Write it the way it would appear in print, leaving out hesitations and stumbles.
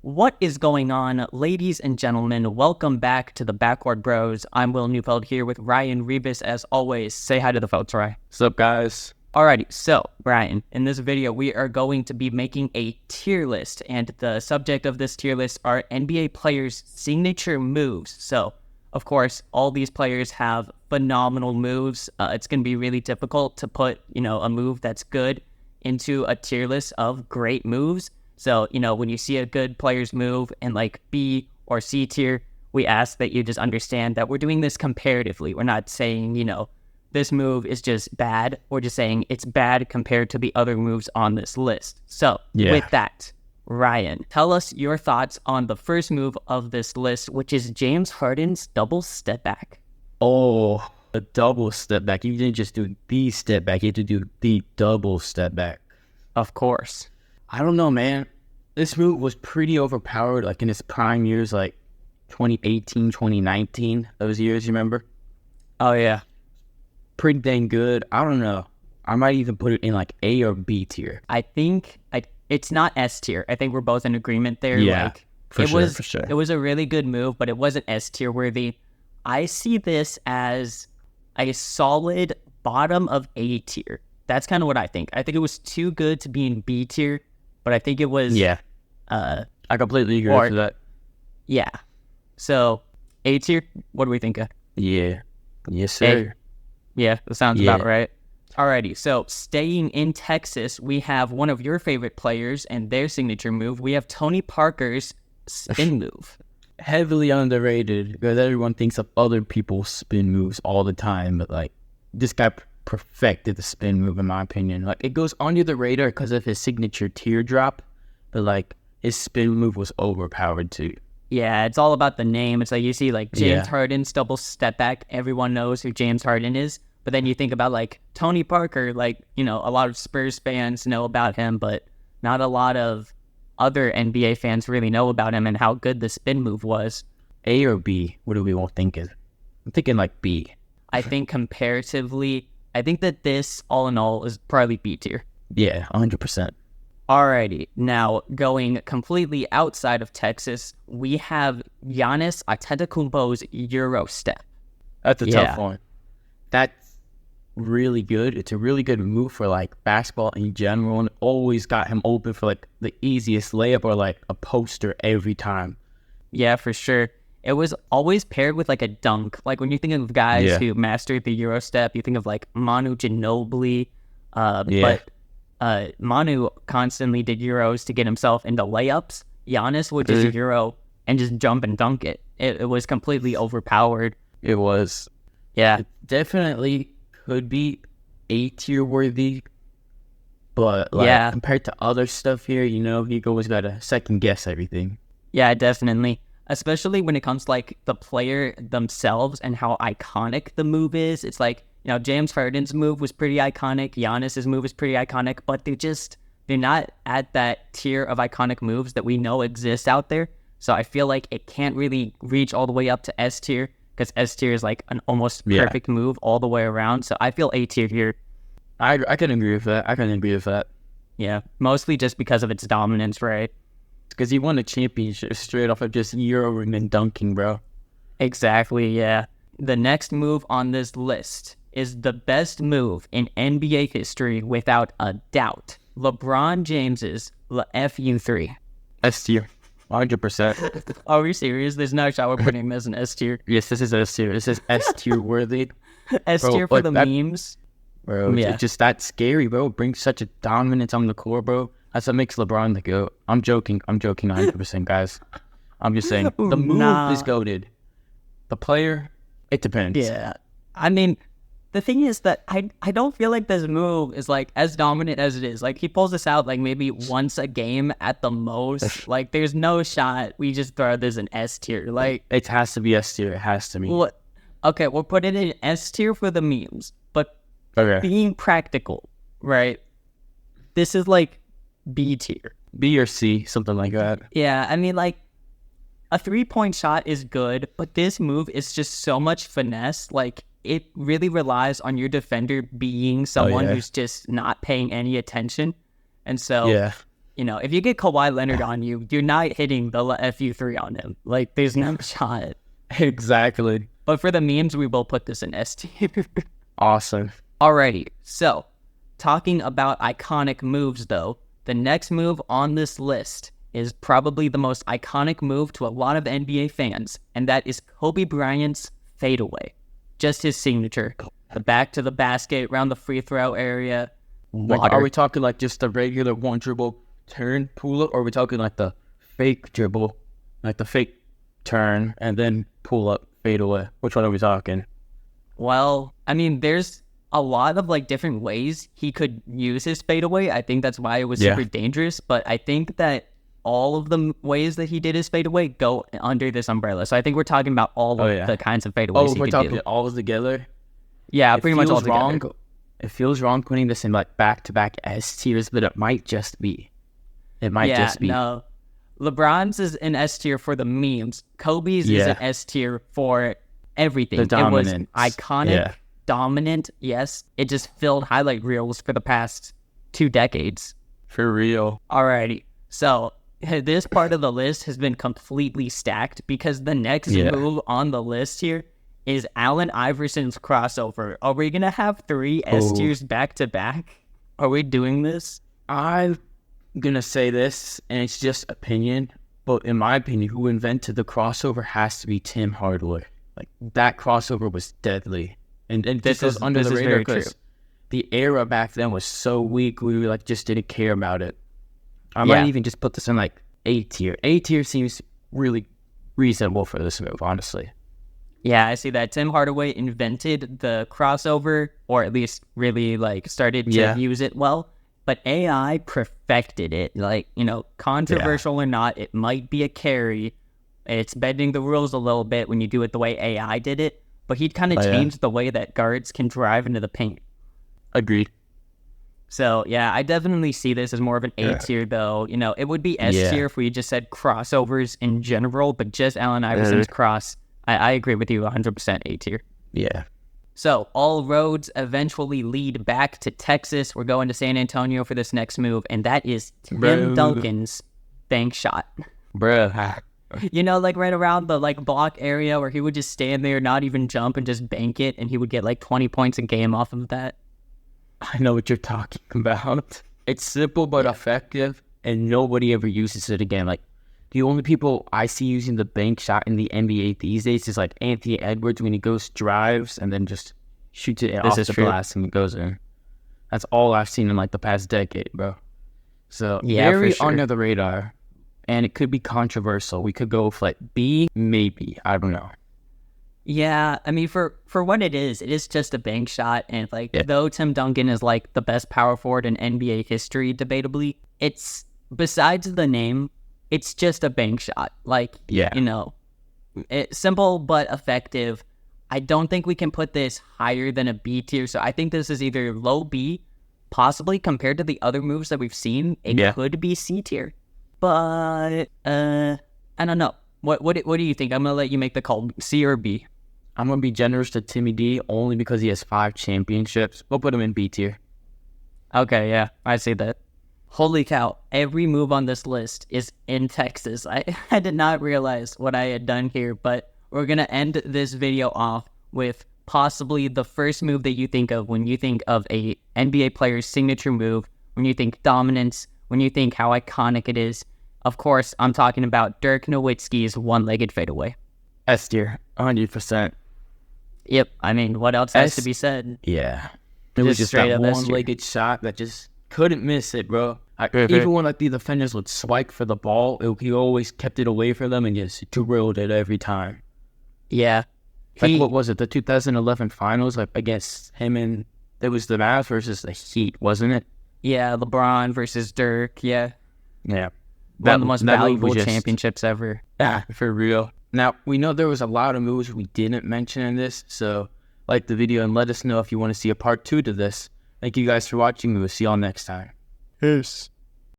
What is going on, ladies and gentlemen? Welcome back to the Backcourt Bros. I'm Will Neufeld here with Ryan Rebus. As always, say hi to the folks, Ryan. What's up, guys? Alrighty, so, Ryan, in this video, we are going to be making a tier list, and the subject of this tier list are NBA players' signature moves. So, of course, all these players have phenomenal moves. It's going to be really difficult to put, a move that's good into a tier list of great moves. So, when you see a good player's move in like B or C tier, we ask that you just understand that we're doing this comparatively. We're not saying, this move is just bad. We're just saying it's bad compared to the other moves on this list. So, With that, Ryan, tell us your thoughts on the first move of this list, which is James Harden's double step back. Oh, a double step back. You didn't just do the step back. You had to do the double step back. Of course. I don't know, man. This move was pretty overpowered, like in its prime years, like 2018, 2019, those years, you remember? Oh, yeah. Pretty dang good. I don't know. I might even put it in like A or B tier. I think it's not S tier. I think we're both in agreement there. Yeah, for sure. It was a really good move, but it wasn't S tier worthy. I see this as a solid bottom of A tier. That's kind of what I think. I think it was too good to be in B tier, but I think it was... Yeah. I completely agree with that. Yeah. So, A tier, what do we think of? Yeah. Yes, sir. Yeah, that sounds about right. Alrighty, so staying in Texas, we have one of your favorite players and their signature move. We have Tony Parker's spin move. Heavily underrated because everyone thinks of other people's spin moves all the time, but like this guy perfected the spin move in my opinion. Like it goes under the radar because of his signature teardrop, but like his spin move was overpowered too. Yeah, it's all about the name. It's like you see like James Harden's double step back. Everyone knows who James Harden is. But then you think about like Tony Parker, like, a lot of Spurs fans know about him, but not a lot of other NBA fans really know about him and how good the spin move was. A or B? What do we all thinking? I'm thinking like B. I think comparatively, I think that this all in all is probably B tier. Yeah, 100%. Alrighty, now going completely outside of Texas, we have Giannis Antetokounmpo's Euro step. That's a tough one. That's really good. It's a really good move for like basketball in general, and always got him open for like the easiest layup or like a poster every time. Yeah, for sure. It was always paired with like a dunk. Like when you think of guys who mastered the Euro step, you think of like Manu Ginobili, but Manu constantly did Euros to get himself into layups. Giannis would just Euro and just jump and dunk it. It was completely overpowered. It was. Yeah. It definitely could be A tier worthy, but like compared to other stuff here, you always gotta second guess everything. Yeah, definitely. Especially when it comes to like the player themselves and how iconic the move is. It's like, James Harden's move was pretty iconic. Giannis's move is pretty iconic, but they're not at that tier of iconic moves that we know exists out there. So I feel like it can't really reach all the way up to S tier because S tier is like an almost perfect move all the way around. So I feel A tier here. I can agree with that. Yeah, mostly just because of its dominance, right? Because he won a championship straight off of just Euroing and dunking, bro. Exactly, yeah. The next move on this list is the best move in NBA history without a doubt. LeBron James's FU3. S tier. 100%. Are we serious? There's no shot we're putting this in S tier. Yes, this is S tier. This is S tier worthy. S tier for the memes. Bro, it's just that scary, bro. It brings such a dominance on the court, bro. That's what makes LeBron the GOAT. I'm joking 100%, guys. I'm just saying. The move is goated. The player, it depends. Yeah. I mean, the thing is that I don't feel like this move is like as dominant as it is. Like he pulls this out like maybe once a game at the most. Like there's no shot we just throw this in S tier. Like it has to be S tier. It has to be. Okay, we'll put it in S tier for the memes. But being practical, right? This is like B tier. B or C, something like that. Yeah, I mean like a 3-point shot is good, but this move is just so much finesse. Like it really relies on your defender being someone who's just not paying any attention. And so You know, if you get Kawhi Leonard on you, you're not hitting the FU3 on him. Like, there's no shot. Exactly. But for the memes, we will put this in S tier. Awesome. Alrighty, so talking about iconic moves, though, the next move on this list is probably the most iconic move to a lot of NBA fans, and that is Kobe Bryant's fadeaway. Just his signature. The back to the basket, around the free throw area. Like, are we talking like just the regular one dribble turn pull up, or are we talking like the fake dribble, like the fake turn and then pull up fade away? Which one are we talking? Well, I mean, there's a lot of like different ways he could use his fadeaway. I think that's why it was super dangerous. But I think that all of the ways that he did his fadeaway go under this umbrella. So I think we're talking about all of the kinds of fadeaways he we're could talking do. all together? Yeah, pretty much all together. Wrong. It feels wrong putting this in like back-to-back S tiers, but it might just be. It might just be. No. LeBron's is an S tier for the memes. Kobe's is an S tier for everything. The dominance. It was iconic, dominant, yes. It just filled highlight reels for the past 2 decades. For real. Alrighty. So this part of the list has been completely stacked because the next move on the list here is Allen Iverson's crossover. Are we going to have 3 S tiers back to back? Are we doing this? I'm going to say this, and it's just opinion, but in my opinion, who invented the crossover has to be Tim Hardaway. Like, that crossover was deadly. And this goes under the radar because the era back then was so weak, we like just didn't care about it. I might even just put this in like A tier. A tier seems really reasonable for this move, honestly. Yeah, I see that. Tim Hardaway invented the crossover, or at least really like started to use it well. But AI perfected it. Like, you know, controversial or not, it might be a carry. It's bending the rules a little bit when you do it the way AI did it. But he'd kind of changed the way that guards can drive into the paint. Agreed. So, yeah, I definitely see this as more of an A tier, though. You know, it would be S tier if we just said crossovers in general, but just Allen Iverson's cross, I agree with you 100% A tier. Yeah. So, all roads eventually lead back to Texas. We're going to San Antonio for this next move, and that is Tim Duncan's bank shot. Bruh. You know, like right around the like block area where he would just stand there, not even jump, and just bank it, and he would get like 20 points a game off of that. I know what you're talking about. It's simple but effective, and nobody ever uses it again. Like, the only people I see using the bank shot in the NBA these days is like Anthony Edwards when he goes drives and then just shoots it off the glass and it goes in. That's all I've seen in like the past decade, bro. So very under the radar, and it could be controversial. We could go with like B, maybe. I don't know. Yeah, I mean, for what it is just a bank shot, and like though Tim Duncan is like the best power forward in NBA history, debatably, it's besides the name. It's just a bank shot. Like, you know, it's simple but effective. I don't think we can put this higher than a B tier. So I think this is either low B, possibly compared to the other moves that we've seen. It could be C tier. But I don't know. What do you think? I'm going to let you make the call. C or B? I'm going to be generous to Timmy D only because he has 5 championships. We'll put him in B tier. Okay, yeah. I see that. Holy cow, every move on this list is in Texas. I did not realize what I had done here, but we're going to end this video off with possibly the first move that you think of when you think of a NBA player's signature move, when you think dominance, when you think how iconic it is. Of course, I'm talking about Dirk Nowitzki's one-legged fadeaway. S tier, 100%. Yep, I mean, what else has to be said? Yeah. It was just that one-legged shot that just couldn't miss it, bro. Even when like the defenders would swipe for the ball, he always kept it away from them and just drilled it every time. Yeah. Like, what was it? The 2011 finals, like against him, and it was the Mavs versus the Heat, wasn't it? Yeah, LeBron versus Dirk. Yeah. Yeah. One of the most valuable championships ever. Yeah, for real. Now, we know there was a lot of moves we didn't mention in this, so like the video and let us know if you want to see a part 2 to this. Thank you guys for watching. We'll see y'all next time. Peace.